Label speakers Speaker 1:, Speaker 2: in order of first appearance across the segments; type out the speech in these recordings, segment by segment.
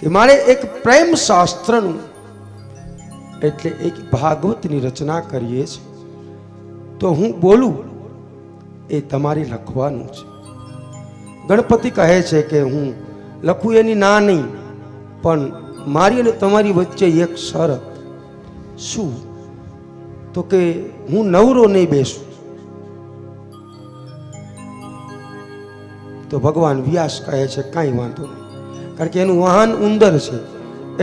Speaker 1: કે મારે એક પ્રેમ શાસ્ત્રનું એટલે એક ભાગવતની રચના કરીએ છીએ, તો હું બોલું એ તમારે લખવાનું છે. ગણપતિ કહે છે કે હું લખું એની ના નહીં, પણ મારી અને તમારી વચ્ચે એક શરત. શું? તો કે હું નવરો નહીં બેસું. તો ભગવાન વ્યાસ કહે છે કાંઈ વાંધો નહીં, કારણ કે એનું વાહન ઉંદર છે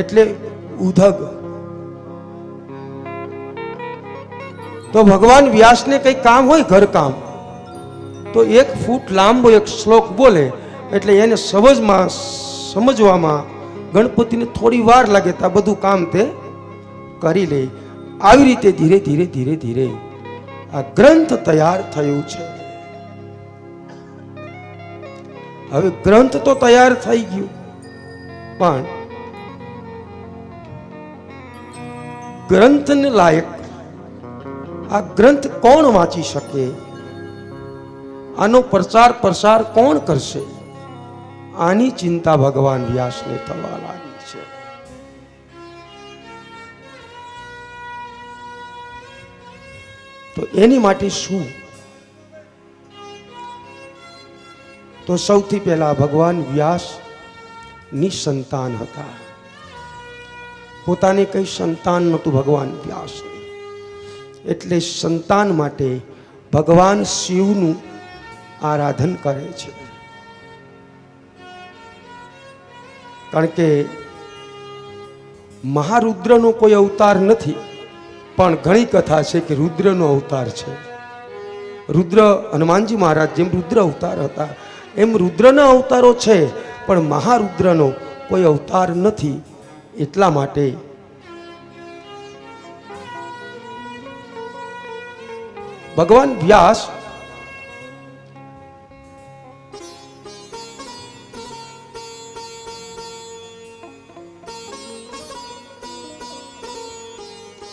Speaker 1: એટલે ઉધગ. તો ભગવાન વ્યાસને કંઈ કામ હોય ઘરકામ, તો 1 ફૂટ લાંબો એક શ્લોક બોલે એટલે એને સમજવામાં ગણપતિને થોડી વાર લાગે તો આ બધું કામ તે કરી લે. આવી રીતે ધીરે ધીરે ધીરે ધીરે આ ગ્રંથ તૈયાર થયું છે. હવે ગ્રંથ તો તૈયાર થઈ ગયું, પણ ગ્રંથને લાયક આ ગ્રંથ કોણ વાંચી શકે? આનો પ્રચાર પ્રસાર કોણ કરશે? આની ચિંતા ભગવાન વ્યાસને થવા લાગી છે. તો એની માટે શું? તો સૌથી પહેલા ભગવાન વ્યાસ નિસંતાન હતા. પોતાને કઈ સંતાન નહોતું ભગવાન વ્યાસ, એટલે સંતાન માટે ભગવાન શિવનું આરાધન કરે છે. કારણ કે મહારુદ્રનો કોઈ અવતાર નથી, પણ ઘણી કથા છે કે રુદ્રનો અવતાર છે. રુદ્ર હનુમાનજી મહારાજ જેમ રુદ્ર અવતાર હતા એમ રુદ્રના અવતારો છે, પણ મહારુદ્રનો કોઈ અવતાર નથી. એટલા માટે ભગવાન વ્યાસ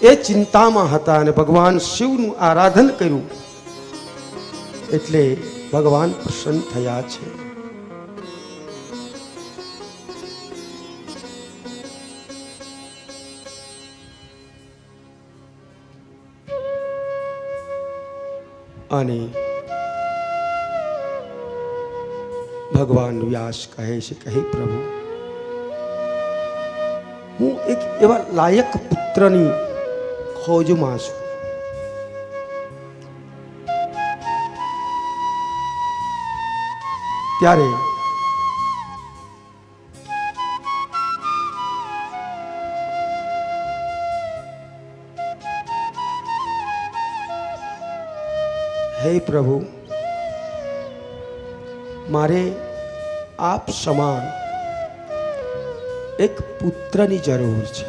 Speaker 1: એ ચિંતામાં હતા અને ભગવાન શિવનું આરાધન કર્યું, એટલે ભગવાન પ્રસન્ન થયા છે. અને ભગવાન વ્યાસ કહે છે કે હે પ્રભુ, હું એક એવા લાયક પુત્રની ખોજમાં છું. ત્યારે હે પ્રભુ, મારે આપ સમાન એક પુત્રની જરૂર છે.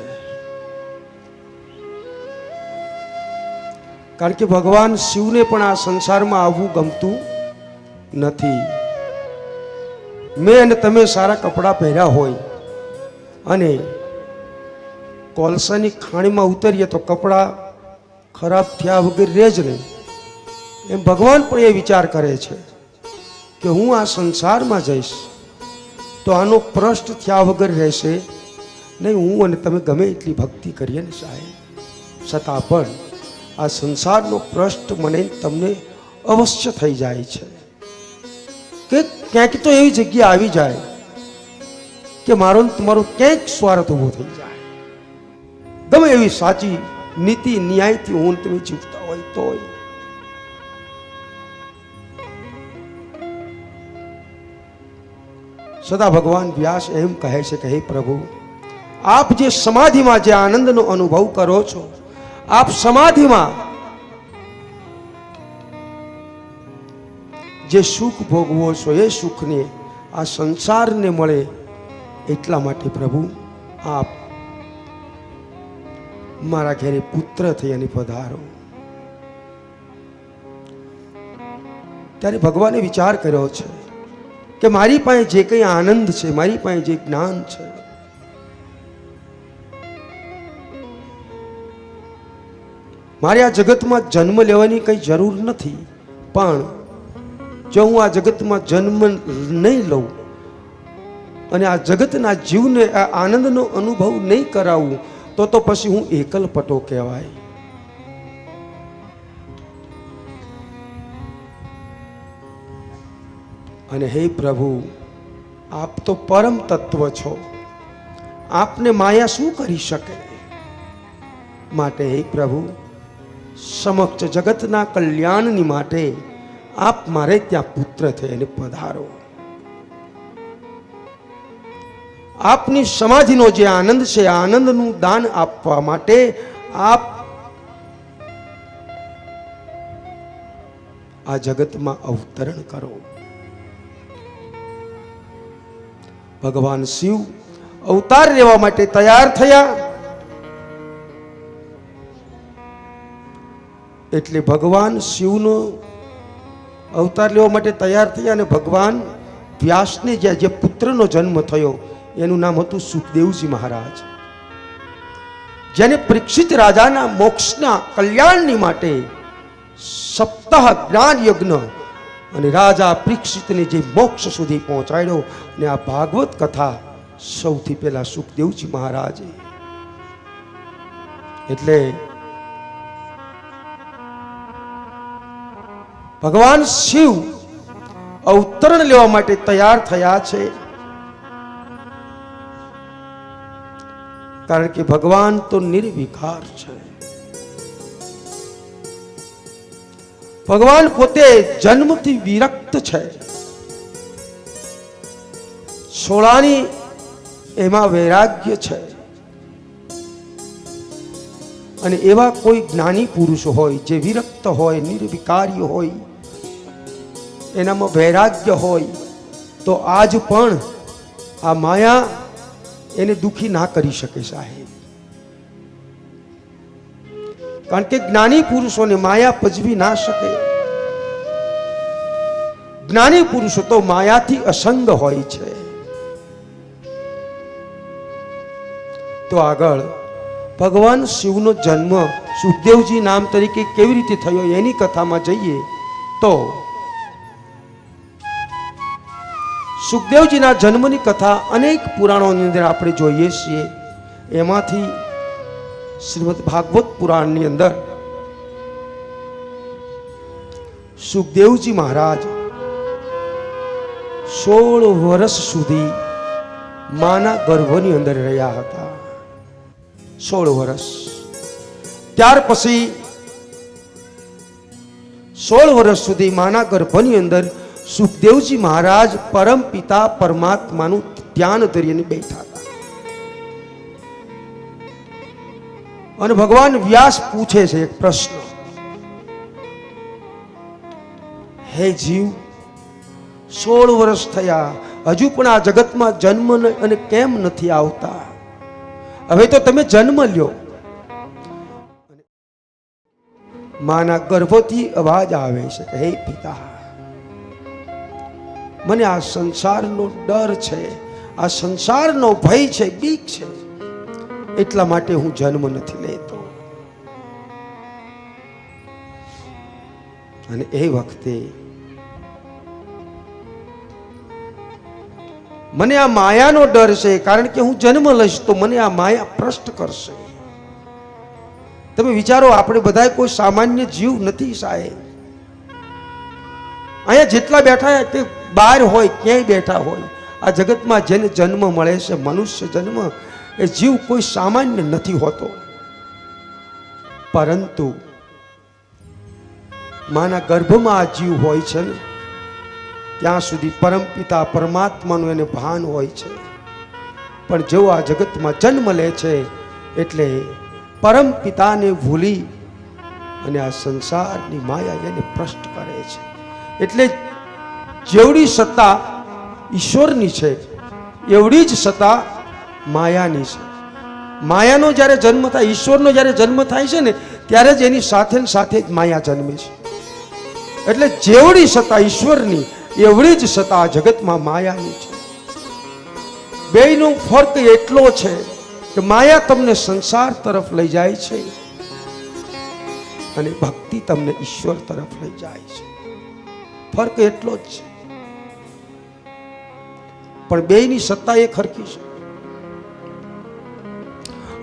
Speaker 1: કારણ કે ભગવાન શિવને પણ આ સંસારમાં આવવું ગમતું નથી. મેં અને તમે સારા કપડાં પહેર્યા હોય અને કોલસાની ખાણીમાં ઉતરીએ તો કપડાં ખરાબ થયા વગર રહે જ નહીં. એમ ભગવાન પણ એ વિચાર કરે છે કે હું આ સંસારમાં જઈશ તો આનો પ્રશ્ન થયા વગર રહેશે નહીં. હું અને તમે ગમે એટલી ભક્તિ કરીએ ને સાહેબ, છતાં પણ આ સંસારનો પ્રશ્ન મને તમને અવશ્ય થઈ જાય છે કે ક્યાંક તો એવી જગ્યા આવી જાય કે મારો તમારો ક્યાંક સ્વાર્થ ઊભો થઈ જાય. ગમે એવી સાચી નીતિ ન્યાયથી હું તમે જીવતા હોય તોય. સદા ભગવાન વ્યાસ એમ કહે છે કે હે પ્રભુ, આપ જે સમાધિમાં જે આનંદનો અનુભવ કરો છો, આપ સમાધિમાં જે સુખ ભોગવો છો એ સુખને આ સંસારને મળે, એટલા માટે પ્રભુ આપ મારા ઘરે પુત્ર થઈ અને પધારો. ત્યારે ભગવાને વિચાર કર્યો છે કે મારી પાસે જે કંઈ આનંદ છે, મારી પાસે જે જ્ઞાન છે, મારે આ જગતમાં જન્મ લેવાની કંઈ જરૂર નથી. પણ જો હું આ જગતમાં જન્મ નહીં લઉં અને આ જગતના જીવને આ આનંદનો અનુભવ નહીં કરાવું તો પછી હું એકલપટો કહેવાય. અને હે પ્રભુ, આપ તો પરમ તત્વ છો, આપને માયા શું કરી શકે? માટે હે પ્રભુ, સમક્ષ જગતના કલ્યાણની માટે આપ મારે ત્યાં પુત્ર થઈને પધારો. આપની સમાધિનો જે આનંદ છે, આનંદનું દાન આપવા માટે આપ આ જગતમાં અવતરણ કરો. ભગવાન શિવ અવતાર લેવા માટે તૈયાર થયા. એટલે ભગવાન શિવનો અવતાર લેવા માટે તૈયાર થયા અને ભગવાન વ્યાસને જે પુત્રનો જન્મ થયો એનું નામ હતું સુખદેવજી મહારાજ, જેને પરીક્ષિત રાજાના મોક્ષના કલ્યાણની માટે સપ્તાહ જ્ઞાન યજ્ઞ અને રાજા પરીક્ષિતને જે મોક્ષ સુધી પહોંચાડ્યો. અને આ ભાગવત કથા સૌથી પહેલા સુખદેવજી મહારાજે. એટલે ભગવાન શિવ અવતરણ લેવા માટે તૈયાર થયા છે. કારણ કે ભગવાન તો નિર્વિકાર છે. ભગવાન પોતે જન્મથી વિરક્ત છે. સોળાની એમાં વૈરાગ્ય છે. અને એવા કોઈ જ્ઞાની પુરુષ હોય જે વિરક્ત હોય, નિર્વિકારી હોય, એનામાં વૈરાગ્ય હોય, તો આજ પણ આ માયા એને દુખી ના કરી શકે સાહેબ. કારણ કે જ્ઞાની પુરુષોને માયા પજવી ના શકે. જ્ઞાની પુરુષો તો માયાથી અસંગ હોય છે. તો આગળ ભગવાન શિવનો જન્મ સુખદેવજી નામ તરીકે કેવી રીતે થયો એની કથામાં જઈએ તો સુખદેવજીના જન્મની કથા અનેક પુરાણોની અંદર આપણે જોઈએ છીએ. એમાંથી શ્રીમદ ભાગવત પુરાણની અંદર સુખદેવજી મહારાજ 16 વર્ષ સુધી માના ગર્ભની અંદર રહ્યા હતા. 16 વર્ષ. ત્યાર પછી 16 વર્ષ સુધી માના ગર્ભની અંદર સુખદેવજી મહારાજ પરમ પિતા પરમાત્માનું ધ્યાન ધરીને બેઠા હતા. અને ભગવાન વ્યાસ પૂછે છે એક પ્રશ્ન, હે જીવ, 16 વર્ષ થયા, હજુ પણ આ જગતમાં જન્મ અને કેમ નથી આવતા? હવે તો તમે જન્મ લ્યો. માના ગર્ભથી અવાજ આવે છે કે હે પિતા, મને આ સંસારનો ડર છે, આ સંસારનો ભય છે, બીક છે, એટલા માટે હું જન્મ નથી લેતો. અને એ વખતે મને આ માયાનો ડર છે, કારણ કે હું જન્મ લઈશ તો મને આ માયા ભ્રષ્ટ કરશે. તમે વિચારો, આપણે બધા કોઈ સામાન્ય જીવ નથી સાહેબ. અહીંયા જેટલા બેઠા તે બહાર હોય, ક્યાંય બેઠા હોય, આ જગતમાં જેને જન્મ મળે છે, મનુષ્ય જન્મ, એ જીવ કોઈ સામાન્ય નથી હોતો. પરંતુ માના ગર્ભમાં આ જીવ હોય છે ને, ત્યાં સુધી પરમપિતા પરમાત્માનું એને ભાન હોય છે. પણ જેવો આ જગતમાં જન્મ લે છે એટલે પરમ પિતાને ભૂલી અને આ સંસારની માયા એને ભ્રષ્ટ કરે છે. એટલે જેવડી સત્તા ઈશ્વરની છે એવડી જ સત્તા માયાની છે. માયાનો જ્યારે જન્મ થાય, ઈશ્વરનો જ્યારે જન્મ થાય છે ને, ત્યારે જ એની સાથે જ માયા જન્મે છે. એટલે જેવડી સત્તા ઈશ્વરની એવડી જ સત્તા જગતમાં માયાની છે. બેયનો ફરક એટલો છે કે માયા તમને સંસાર તરફ લઈ જાય છે અને ભક્તિ તમને ઈશ્વર તરફ લઈ જાય છે. ફરક એટલો જ છે. પણ બેયની સત્તા એક હરખી છે.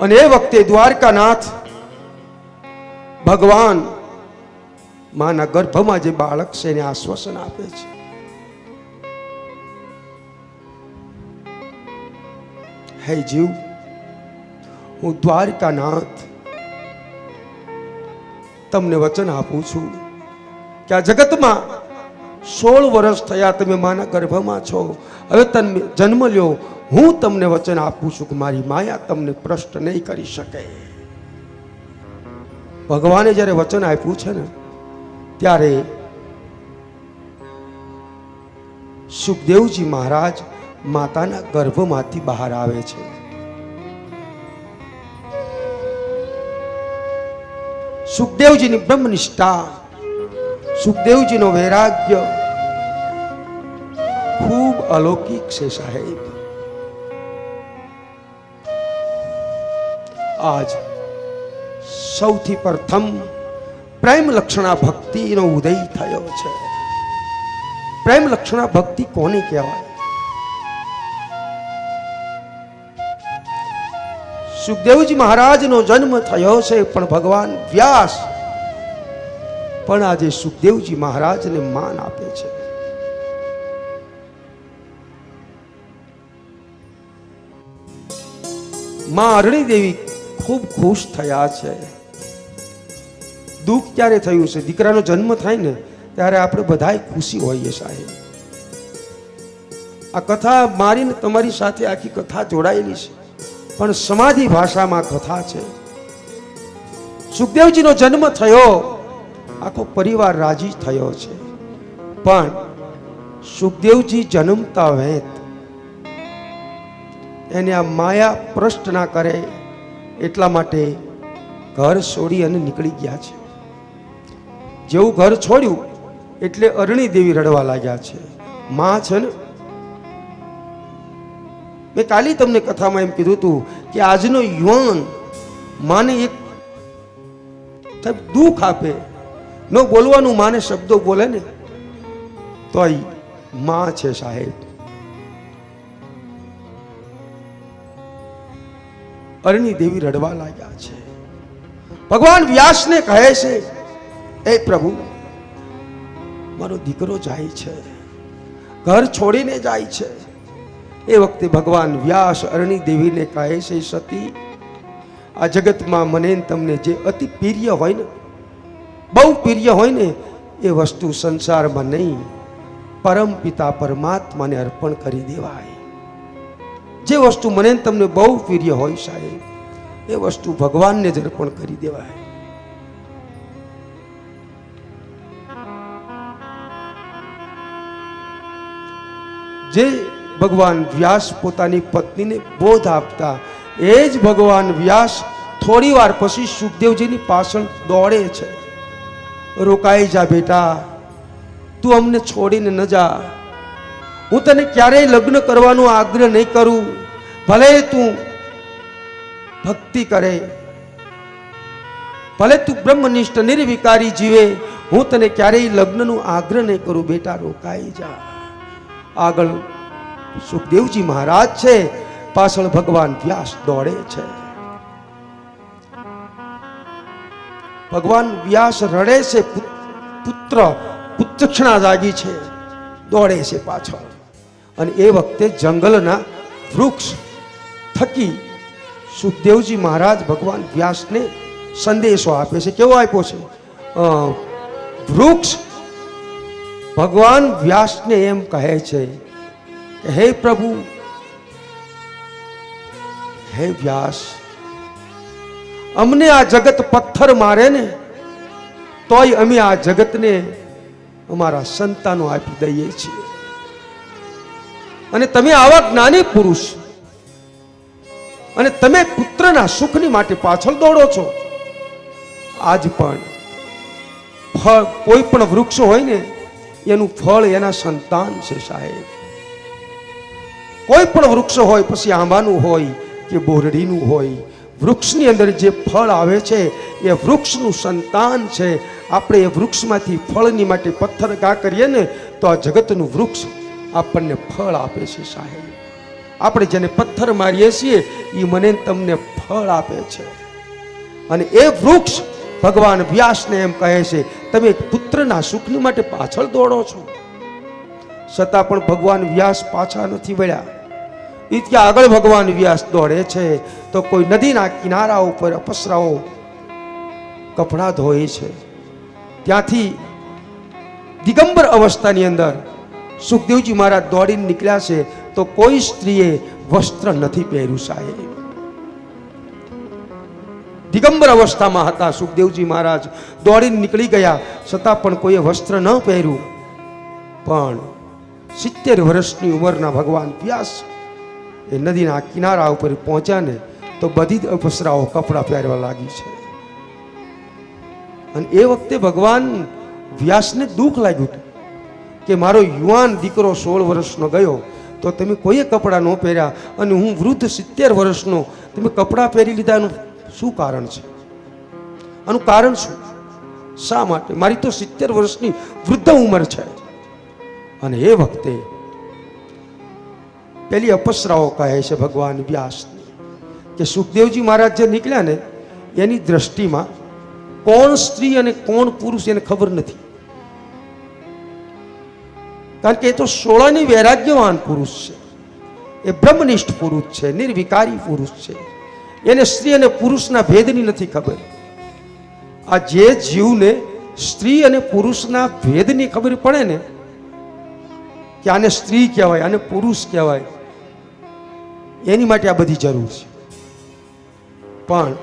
Speaker 1: અને એ વખતે દ્વારકાનાથ ભગવાન માના ગર્ભમાં જે બાળક છે એને આશ્વાસન આપે છે. હે જીવ, હું દ્વારકાનાથ તમને વચન આપું છું કે આ જગતમાં 16 વર્ષ થયા તમે માના ગર્ભમાં છો, હવે તમે જન્મ લ્યો. હું તમને વચન આપું છું કે મારી માયા તમને પ્રષ્ટ નહીં કરી શકે. ભગવાને જ્યારે વચન આપ્યું છે ને ત્યારે સુખદેવજી મહારાજ માતાના ગર્ભમાંથી બહાર આવે છે. સુખદેવજીની બ્રહ્મનિષ્ઠા, સુખદેવજીનો વૈરાગ્ય ખૂબ અલૌકિક છે સાહેબ. આજ સૌથી પ્રથમ પ્રેમ લક્ષણા ભક્તિનો ઉદય થયો છે. પ્રેમ લક્ષણા ભક્તિ કોને કહેવાય? સુખદેવજી મહારાજનો જન્મ થયો છે, પણ ભગવાન વ્યાસ પણ આજે સુખદેવજી મહારાજને માન આપે છે. માં અરણી દેવી ખૂબ ખુશ થયા છે. દુઃખ ત્યારે થયું છે, દીકરાનો જન્મ થાય ને ત્યારે આપણે બધાય ખુશી હોઈએ સાહેબ. આ કથા મારી ને તમારી સાથે આખી કથા જોડાયેલી છે, પણ સમાધિ ભાષામાં કથા છે. સુખદેવજીનો જન્મ થયો, આખો પરિવાર રાજી થયો છે, પણ સુખદેવજી જન્મતા વેત એને આ માયા પ્રષ્ટ ના કરે એટલા માટે ઘર છોડી અને નીકળી ગયા છે. જેવું ઘર છોડ્યું એટલે અરણી દેવી રડવા લાગ્યા છે. માં છે ને, મેં કાલે તમને કથામાં એમ કીધું હતું કે આજનો યુવાન માને એક દુઃખ આપે, ન બોલવાનું માને શબ્દો બોલે ને તો માં છે સાહેબ. અરણી દેવી રડવા લાગ્યા છે. ભગવાન વ્યાસને કહે છે, એ પ્રભુ, મારો દીકરો જાય છે, ઘર છોડીને જાય છે. એ વખતે ભગવાન વ્યાસ અરણી દેવીને કહે છે, સતી, આ જગતમાં મને તમને જે અતિ પ્રિય હોય ને, બહુ પ્રિય હોય ને, એ વસ્તુ સંસારમાં નહીં, પરમ પિતા પરમાત્માને અર્પણ કરી દેવાય. જે વસ્તુ મને તમને બહુ પ્રિય હોય સાહેબ, એ વસ્તુ ભગવાનને જ અર્પણ કરી દેવાય. જે ભગવાન વ્યાસ પોતાની પત્નીને બોધ આપતા, એ જ ભગવાન વ્યાસ થોડી વાર પછી સુખદેવજીની પાછળ દોડે છે. રોકાઈ જા બેટા, તું અમને છોડીને ન જા. હું તને ક્યારેય લગ્ન કરવાનો આગ્રહ નહીં કરું, ભલે તું ભક્તિ કરે, ભલે તું બ્રહ્મનિષ્ઠ નિર્વિકારી જીવે, હું તને ક્યારેય લગ્નનો આગ્રહ નહીં કરું. બેટા રોકાઈ જા. આગળ સુખદેવજી મહારાજ છે, પાછળ ભગવાન વ્યાસ દોડે છે. ભગવાન વ્યાસ રડે છે, પુત્રક્ષણા જાગી છે, દોડે છે પાછળ. અને એ વખતે જંગલના વૃક્ષ થકી સુખદેવજી મહારાજ ભગવાન વ્યાસને સંદેશો આપે છે. કેવો આપ્યો છે? વૃક્ષ ભગવાન વ્યાસને એમ કહે છે કે હે પ્રભુ, હે વ્યાસ, અમને આ જગત પથ્થર મારે ને તોય અમે આ જગતને અમારા સંતાનો આપી દઈએ છીએ. અને તમે આવા જ્ઞાની પુરુષ, અને તમે પુત્રના સુખની માટે પાછળ દોડો છો. આજ પણ ફળ, કોઈ પણ વૃક્ષ હોય ને એનું ફળ એના સંતાન છે સાહેબ. કોઈ પણ વૃક્ષ હોય, પછી આંબાનું હોય કે બોરડીનું હોય, વૃક્ષની અંદર જે ફળ આવે છે એ વૃક્ષનું સંતાન છે. આપણે એ વૃક્ષમાંથી ફળની માટે પથ્થર ઘા કરીએ ને તો આ જગતનું વૃક્ષ આપણને ફળ આપે છે સાહેબ. આપણે જેને પથ્થર મારીએ છીએ એ મને તમને ફળ આપે છે. અને એ વૃક્ષ ભગવાન વ્યાસને એમ કહે છે, તમે પુત્રના સુખની માટે પાછળ દોડો છો. છતાં પણ ભગવાન વ્યાસ પાછા નથી વળ્યા. ઇતકે આગળ ભગવાન વ્યાસ દોડે છે તો કોઈ નદીના કિનારા ઉપર અપસરાઓ કપડાં ધોય છે. ત્યાંથી દિગંબર અવસ્થાની અંદર સુખદેવજી મહારાજ દોડીને નીકળ્યા છે તો કોઈ સ્ત્રીએ વસ્ત્ર નથી પહેર્યું. સાહેબ દિગંબર અવસ્થામાં હતા સુખદેવજી મહારાજ, દોડીને નીકળી ગયા છતાં પણ કોઈએ વસ્ત્ર ન પહેર્યું. પણ 70 વર્ષની ઉંમરના ભગવાન વ્યાસ એ નદીના કિનારા ઉપર પહોંચ્યા ને તો બધી જ અપસરાઓ કપડાં પહેરવા લાગી છે. અને એ વખતે ભગવાન વ્યાસને દુઃખ લાગ્યું હતું કે મારો યુવાન દીકરો 16 વર્ષનો ગયો તો તમે કોઈએ કપડાં ન પહેર્યા અને હું વૃદ્ધ 70 વર્ષનો તમે કપડાં પહેરી લીધા. એનું શું કારણ છે? આનું કારણ શું? શા માટે? મારી તો 70 વર્ષની વૃદ્ધ ઉંમર છે. અને એ વખતે પેલી અપસરાઓ કહે છે ભગવાન વ્યાસને કે સુખદેવજી મહારાજ જે નીકળ્યા ને એની દ્રષ્ટિમાં કોણ સ્ત્રી અને કોણ પુરુષ એને ખબર નથી. કારણ કે એ તો સોળાની વૈરાગ્યવાન પુરુષ છે, એ બ્રહ્મનિષ્ઠ પુરુષ છે, નિર્વિકારી પુરુષ છે. એને સ્ત્રી અને પુરુષના ભેદની નથી ખબર. આ જે જીવને સ્ત્રી અને પુરુષના ભેદની ખબર પડે ને કે આને સ્ત્રી કહેવાય, આને પુરુષ કહેવાય, એની માટે આ બધી જરૂર છે. પણ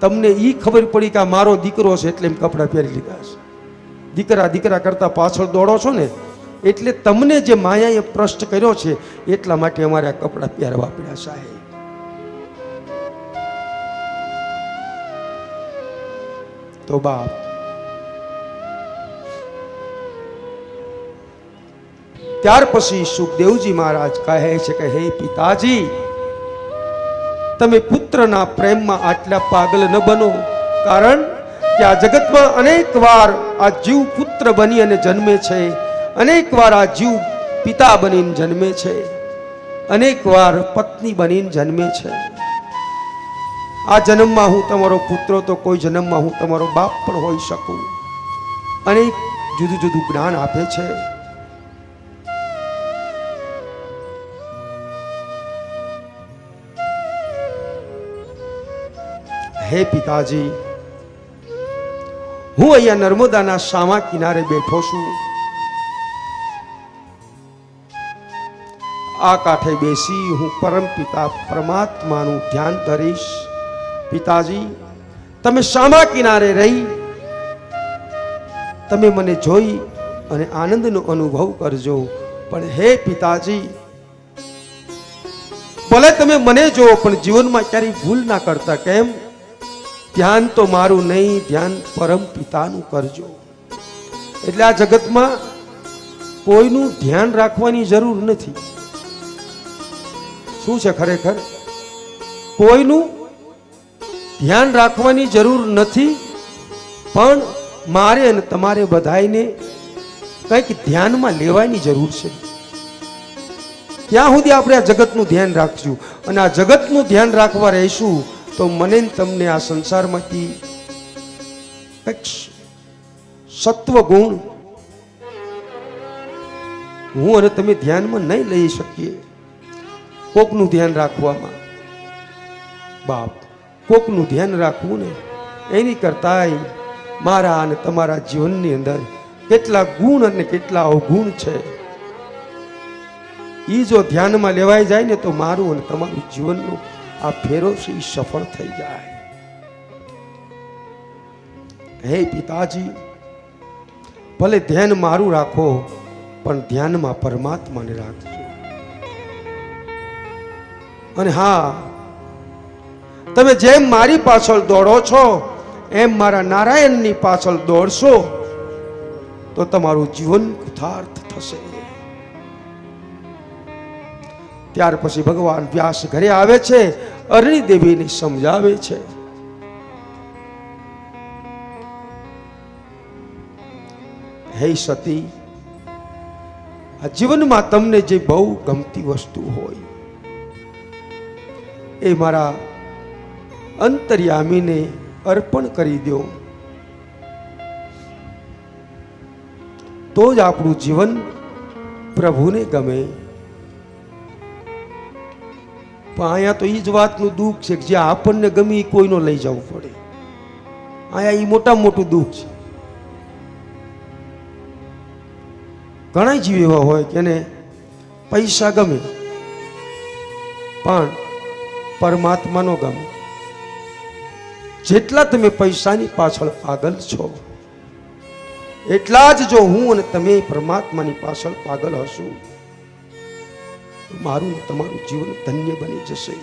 Speaker 1: તમને એ ખબર પડી કે આ મારો દીકરો છે એટલે એમ કપડાં પહેરી લીધા છે. દીકરા દીકરા કરતા પાછળ દોડો છો ને એટલે તમને જે માયાએ પ્રશ્ન કર્યો છે એટલા માટે અમારે આ કપડાં પહેરવા પડ્યા. સાહેબ તો બાપ ત્યાર પછી સુખદેવજી મહારાજ કહે છે કે હે પિતાજી, તમે પુત્રના પ્રેમમાં આટલા પાગલ ન બનો. કારણ કે આ જગતમાં અનેક વાર આ જીવ પુત્ર બની અને જન્મે છે, અનેક વાર આ જીવ પિતા બનીને જન્મે છે, અનેક વાર પત્ની બનીને જન્મે છે. આ જન્મમાં હું તમારો પુત્ર તો કોઈ જન્મમાં હું તમારો બાપ પણ હોઈ શકું. અનેક જુદું જુદું જ્ઞાન આપે છે. હે પિતાજી, હું અહીંયા નર્મદાના સામા કિનારે બેઠો છું. આ કાંઠે બેસી હું પરમ પિતા પરમાત્માનું ધ્યાન ધરીશ. પિતાજી, તમે સામા કિનારે રહી તમે મને જોઈ અને આનંદનો અનુભવ કરજો. પણ હે પિતાજી, ભલે તમે મને જો પણ જીવનમાં ક્યારેય ભૂલ ના કરતા. કેમ? ધ્યાન તો મારું નહીં, ધ્યાન પરમ પિતાનું કરજો. એટલે આ જગતમાં કોઈનું ધ્યાન રાખવાની જરૂર નથી. શું છે ખરેખર? કોઈનું ધ્યાન રાખવાની જરૂર નથી. પણ મારે અને તમારે બધાને કંઈક ધ્યાનમાં લેવાની જરૂર છે. ત્યાં સુધી આપણે આ જગતનું ધ્યાન રાખશું અને આ જગતનું ધ્યાન રાખવા રહીશું તો મને તમને આ સંસારમાંથી કંઈક સત્વ ગુણ હું અને તમે ધ્યાનમાં નહીં લઈ શકીએ. કોકનું ધ્યાન રાખવામાં બાપ, કોકનું ધ્યાન રાખવું ને એની કરતાંય મારા અને તમારા જીવનની અંદર કેટલા ગુણ અને કેટલા અવગુણ છે એ જો ધ્યાનમાં લેવાઈ જાય ને તો મારું અને તમારું જીવનનું આ ફેરો છે એ સફળ થઈ જાય. હે પિતાજી, ભલે ધ્યાન મારું રાખો પણ ધ્યાનમાં પરમાત્માને રાખજો. અને હા, તમે જેમ મારી પાછળ દોડો છો એમ મારા નારાયણની પાછળ દોડશો તો તમારું જીવન કૃતાર્થ થશે. ત્યાર પછી ભગવાન વ્યાસ ઘરે આવે છે, અરણી દેવીને સમજાવે છે. હે સતી, આ જીવનમાં તમને જે બહુ ગમતી વસ્તુ હોય એ મારા અંતર્યામીને અર્પણ કરી દો, તો જ આપણું જીવન પ્રભુને ગમે. પણ અહીંયા તો એ જ વાતનું દુઃખ છે કે જે આપણને ગમે એ કોઈનો લઈ જવું પડે. અહીંયા એ મોટામાં મોટું દુઃખ છે. ઘણા જીવ એવા હોય કે એને પૈસા ગમે પણ પરમાત્મા નો ગમે. જેટલા તમે પૈસાની પાછળ પાગલ છો એટલા જ જો હું અને તમે પરમાત્માની પાછળ પાગલ હશું, મારું તમારું જીવન ધન્ય બની જશે.